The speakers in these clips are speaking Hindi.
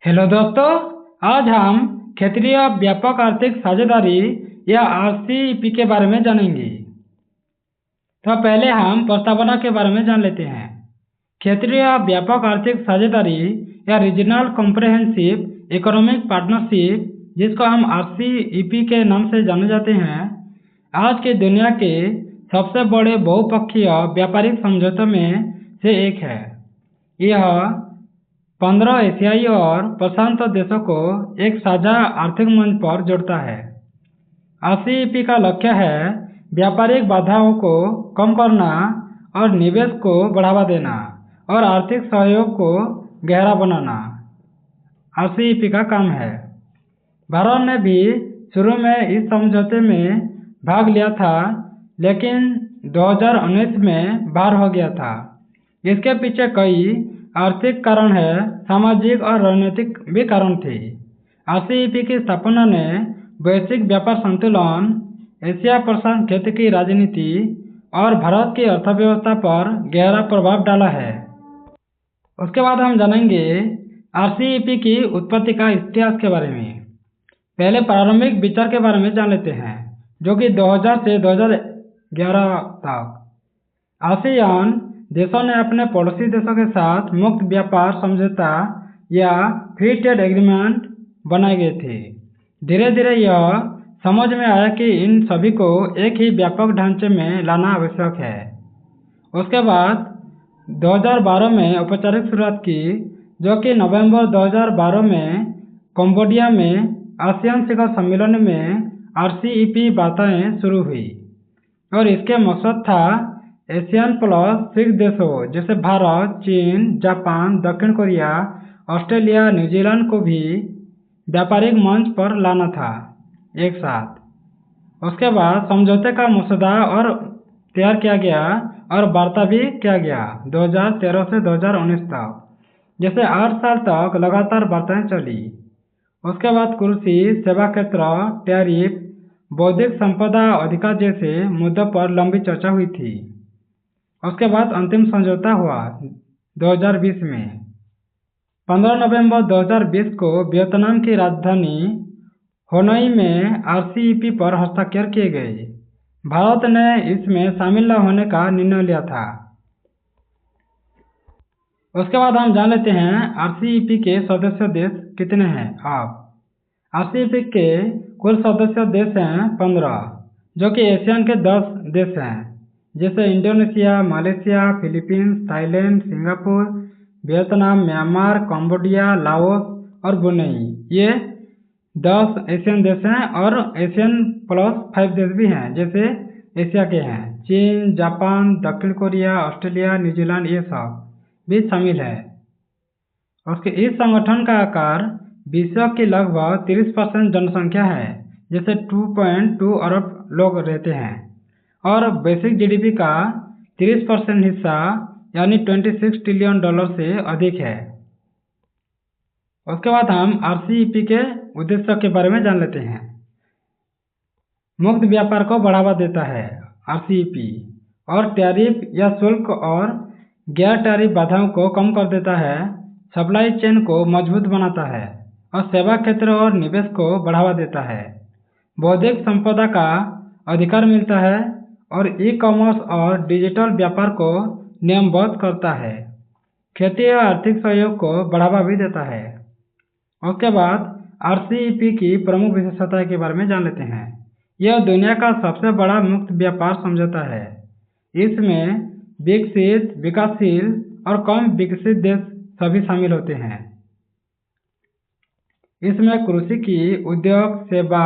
हेलो दोस्तों, आज हम क्षेत्रीय व्यापक आर्थिक साझेदारी या आरसीईपी के बारे में जानेंगे। तो पहले हम प्रस्तावना के बारे में जान लेते हैं। क्षेत्रीय व्यापक आर्थिक साझेदारी या रीजनल कॉम्प्रिहेंसिव इकोनॉमिक पार्टनरशिप, जिसको हम आरसीईपी के नाम से जाने जाते हैं, आज की दुनिया के सबसे बड़े बहुपक्षीय व्यापारिक समझौतों में से एक है। यह 15 एशियाई और प्रशांत देशों को एक साझा आर्थिक मंच पर जोड़ता है। आरसीईपी का लक्ष्य है व्यापारिक बाधाओं को कम करना और निवेश को बढ़ावा देना और आर्थिक सहयोग को गहरा बनाना आरसीईपी का काम है। भारत ने भी शुरू में इस समझौते में भाग लिया था, लेकिन 2019 में बाहर हो गया था। इसके पीछे कई आर्थिक कारण है, सामाजिक और राजनीतिक भी कारण थे। आरसीईपी की स्थापना ने वैश्विक व्यापार संतुलन, एशिया प्रशांत क्षेत्र की राजनीति और भारत की अर्थव्यवस्था पर गहरा प्रभाव डाला है। उसके बाद हम जानेंगे आरसीईपी की उत्पत्ति का इतिहास के बारे में। पहले प्रारंभिक विचार के बारे में जान लेते हैं, जो कि 2000 से 2011 तक आसियान देशों ने अपने पड़ोसी देशों के साथ मुक्त व्यापार समझौता या फ्री ट्रेड एग्रीमेंट बनाए गए थे। धीरे धीरे यह समझ में आया कि इन सभी को एक ही व्यापक ढांचे में लाना आवश्यक है। उसके बाद 2012 में औपचारिक शुरुआत की, जो कि नवंबर 2012 में कंबोडिया में आसियान शिखर सम्मेलन में आरसीईपी बातें शुरू हुई और इसके मकसद था एशियन प्लस 6 देशों जैसे भारत, चीन, जापान, दक्षिण कोरिया, ऑस्ट्रेलिया, न्यूजीलैंड को भी व्यापारिक मंच पर लाना था एक साथ। उसके बाद समझौते का मसौदा और तैयार किया गया और वार्ता भी किया गया 2013 से 2019 तक, जैसे 8 साल तक लगातार वार्ताएं चली। उसके बाद कृषि, सेवा क्षेत्र, टैरिफ, बौद्धिक संपदा अधिकार जैसे मुद्दों पर लंबी चर्चा हुई थी। उसके बाद अंतिम समझौता हुआ 2020 में। 15 नवंबर 2020 को वियतनाम की राजधानी होनोई में आरसीईपी पर हस्ताक्षर किए गए। भारत ने इसमें शामिल न होने का निर्णय लिया था। उसके बाद हम जान लेते हैं आरसीईपी के सदस्य देश कितने हैं। आरसीईपी के कुल सदस्य देश हैं 15, जो कि एशियन के 10 देश हैं, जैसे Indonesia, Malaysia, Philippines, Thailand, Singapore, Vietnam, Myanmar, Cambodia, Laos और ब्रुनेई। ये 10 एशियन देश हैं और एशियन प्लस 5 देश भी हैं, जैसे एशिया के हैं चीन, जापान, दक्षिण कोरिया, ऑस्ट्रेलिया, न्यूजीलैंड, ये सब भी शामिल है। उसके इस संगठन का आकार विश्व की लगभग 30% जनसंख्या है, जैसे 2.2 अरब लोग रहते हैं, और वैश्विक जीडीपी का 30% हिस्सा यानी $26 ट्रिलियन से अधिक है। उसके बाद हम आरसीईपी के उद्देश्य के बारे में जान लेते हैं। मुक्त व्यापार को बढ़ावा देता है आरसीईपी, और टैरिफ या शुल्क और गैर टैरिफ बाधाओं को कम कर देता है, सप्लाई चेन को मजबूत बनाता है और सेवा क्षेत्र और निवेश को बढ़ावा देता है। बौद्धिक संपदा का अधिकार मिलता है और ई कॉमर्स और डिजिटल व्यापार को नियमबद्ध करता है। क्षेत्रीय आर्थिक सहयोग को बढ़ावा भी देता है। उसके बाद आरसीईपी की प्रमुख विशेषताएं के बारे में जान लेते हैं। यह दुनिया का सबसे बड़ा मुक्त व्यापार समझौता है। इसमें विकसित, विकासशील और कम विकसित देश सभी शामिल होते हैं। इसमें कृषि की उद्योग, सेवा,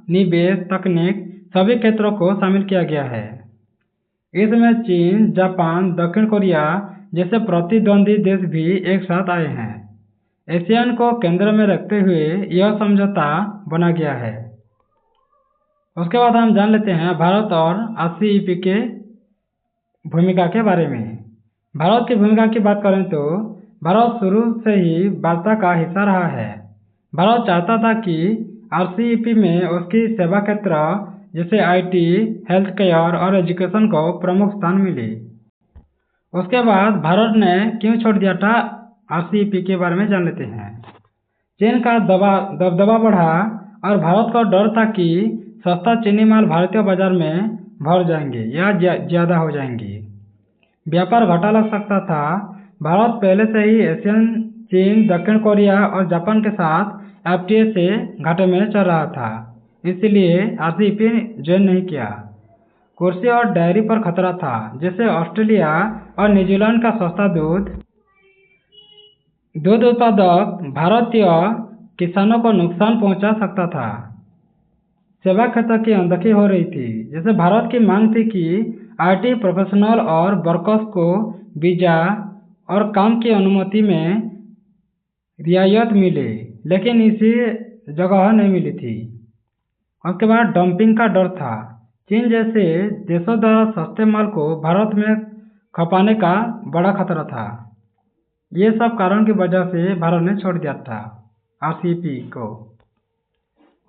निवेश, तकनीक सभी क्षेत्रों को शामिल किया गया है। इसमें चीन, जापान, दक्षिण कोरिया जैसे प्रतिद्वंदी देश भी एक साथ आए हैं। एशियन को केंद्र में रखते हुए यह समझौता बना गया है। उसके बाद हम जान लेते हैं भारत और आरसीईपी के भूमिका के बारे में। भारत की भूमिका की बात करें तो भारत शुरू से ही वार्ता का हिस्सा रहा है। भारत चाहता था कि आरसीईपी में उसकी सेवा क्षेत्र जैसे आईटी, हेल्थ केयर और एजुकेशन को प्रमुख स्थान मिले। उसके बाद भारत ने क्यों छोड़ दिया था, आरसीईपी के बारे में जान लेते हैं। चीन का दबदबा बढ़ा और भारत को डर था कि सस्ता चीनी माल भारतीय बाजार में भर जाएंगे या ज़्यादा हो जाएंगी। व्यापार घाटा लग सकता था। भारत पहले से ही एशियन, चीन, दक्षिण कोरिया और जापान के साथ एफटीए से घाटे में चल रहा था, इसलिए आरसीईपी ज्वाइन नहीं किया। कृषि और डेयरी पर खतरा था, जैसे ऑस्ट्रेलिया और न्यूजीलैंड का सस्ता दूध उत्पादक भारतीय किसानों को नुकसान पहुंचा सकता था। सेवा क्षेत्र की अनदेखी हो रही थी, जैसे भारत की मांग थी कि आईटी प्रोफेशनल और वर्कर्स को वीजा और काम की अनुमति में रियायत मिले, लेकिन इसी जगह नहीं मिली थी। उसके बाद डंपिंग का डर था। चीन जैसे देशों द्वारा सस्ते माल को भारत में खपाने का बड़ा खतरा था। ये सब कारण की वजह से भारत ने छोड़ दिया था आरसीईपी को।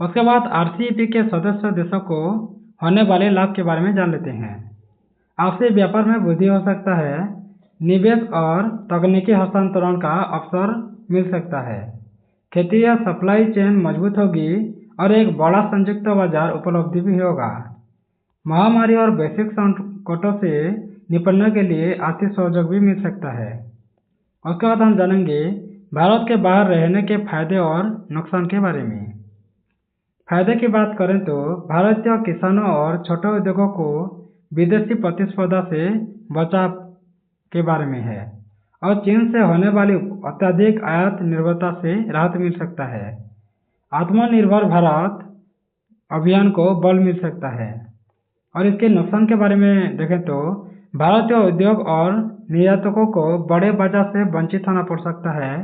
उसके बाद आरसीईपी के सदस्य देशों को होने वाले लाभ के बारे में जान लेते हैं। आपसी व्यापार में वृद्धि हो सकता है, निवेश और तकनीकी हस्तांतरण का अवसर मिल सकता है, खेती या सप्लाई चेन मजबूत होगी और एक बड़ा संयुक्त बाजार उपलब्धि भी होगा। महामारी और वैश्विक संकटों से निपटने के लिए आर्थिक सहयोग भी मिल सकता है। उसके बाद हम जानेंगे भारत के बाहर रहने के फायदे और नुकसान के बारे में। फायदे की बात करें तो भारतीय किसानों और छोटे उद्योगों को विदेशी प्रतिस्पर्धा से बचाव के बारे में है, और चीन से होने वाली अत्यधिक आयात निर्भरता से राहत मिल सकता है। आत्मनिर्भर भारत अभियान को बल मिल सकता है। और इसके नुकसान के बारे में देखें तो भारतीय उद्योग और निर्यातकों को बड़े बाजार से वंचित होना पड़ सकता है।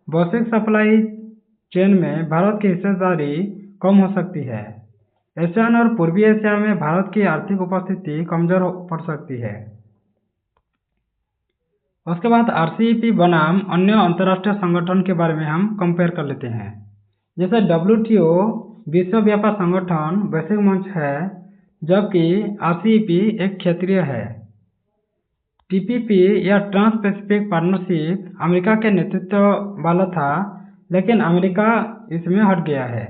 वैश्विक सप्लाई चेन में भारत की हिस्सेदारी कम हो सकती है। एशियन और पूर्वी एशिया में भारत की आर्थिक उपस्थिति कमजोर पड़ सकती है। उसके बाद आरसीईपी बनाम अन्य अंतर्राष्ट्रीय संगठन के बारे में हम कंपेयर कर लेते हैं। जैसे डब्ल्यूटीओ विश्व व्यापार संगठन वैश्विक मंच है, जबकि आरसीईपी एक क्षेत्रीय है। टीपीपी या ट्रांस पैसिफिक पार्टनरशिप अमेरिका के नेतृत्व वाला था, लेकिन अमेरिका इसमें हट गया है।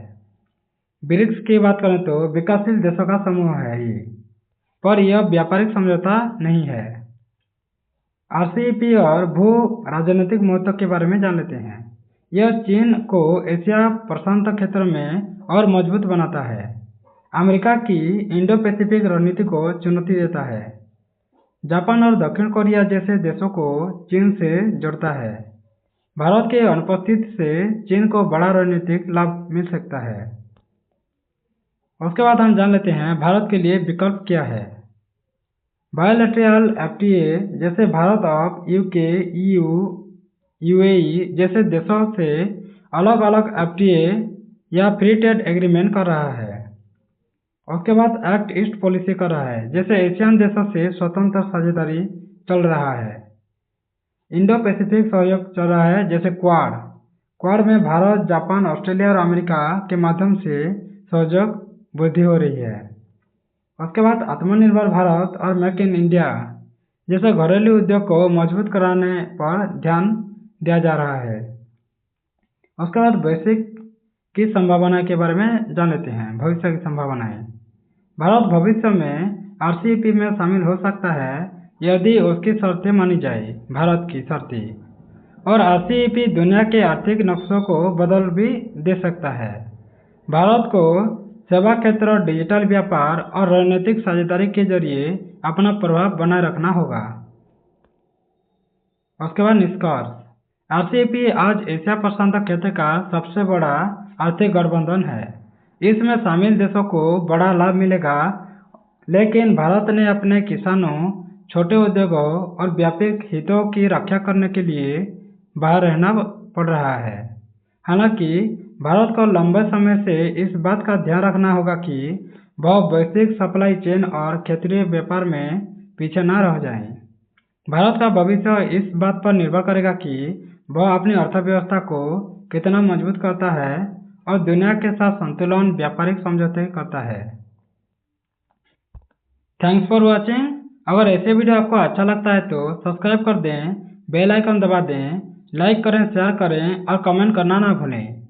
ब्रिक्स की बात करें तो विकासशील देशों का समूह है ही, पर यह व्यापारिक समझौता नहीं है। आरसीईपी और भू राजनीतिक महत्व के बारे में जान लेते हैं। यह चीन को एशिया प्रशांत क्षेत्र में और मजबूत बनाता है। अमेरिका की इंडो पैसिफिक रणनीति को चुनौती देता है। जापान और दक्षिण कोरिया जैसे देशों को चीन से जोड़ता है। भारत के अनुपस्थिति से चीन को बड़ा रणनीतिक लाभ मिल सकता है। उसके बाद हम जान लेते हैं भारत के लिए विकल्प क्या है। बायोलैटरल एफटीए जैसे भारत अब यूके, ईयू, यूएई जैसे देशों से अलग अलग एफटीए या फ्री ट्रेड एग्रीमेंट कर रहा है। उसके बाद एक्ट ईस्ट पॉलिसी कर रहा है, जैसे एशियन देशों से स्वतंत्र साझेदारी चल रहा है। इंडो पैसिफिक सहयोग चल रहा है, जैसे क्वाड में भारत, जापान, ऑस्ट्रेलिया और अमेरिका के माध्यम से सहयोग वृद्धि हो रही है। उसके बाद आत्मनिर्भर भारत और मेक इन इंडिया जैसे घरेलू उद्योग को मजबूत कराने पर ध्यान दिया जा रहा है। उसके बाद वैश्विक की संभावना के बारे में जान लेते हैं। भविष्य की संभावनाएं। भारत भविष्य में आरसीईपी में शामिल हो सकता है यदि उसकी शर्तें मानी जाए, भारत की शर्तें, और आरसीईपी दुनिया के आर्थिक नक्शों को बदल भी दे सकता है। भारत को सेवा क्षेत्र, डिजिटल व्यापार और रणनीतिक साझेदारी के जरिए अपना प्रभाव बनाए रखना होगा। उसके बाद निष्कर्ष। आरसीईपी आज एशिया प्रशांत क्षेत्र का सबसे बड़ा आर्थिक गठबंधन है। इसमें शामिल देशों को बड़ा लाभ मिलेगा, लेकिन भारत ने अपने किसानों, छोटे उद्योगों और व्यापक हितों की रक्षा करने के लिए बाहर रहना पड़ रहा है। हालांकि भारत को लंबे समय से इस बात का ध्यान रखना होगा कि वह वैश्विक सप्लाई चेन और क्षेत्रीय व्यापार में पीछे न रह जाए। भारत का भविष्य इस बात पर निर्भर करेगा कि वह अपनी अर्थव्यवस्था को कितना मजबूत करता है और दुनिया के साथ संतुलन व्यापारिक समझौते करता है। Thanks for watching. अगर ऐसे वीडियो आपको अच्छा लगता है तो सब्सक्राइब कर दें, बेल आइकन दबा दें, लाइक करें, शेयर करें और कमेंट करना ना भूलें।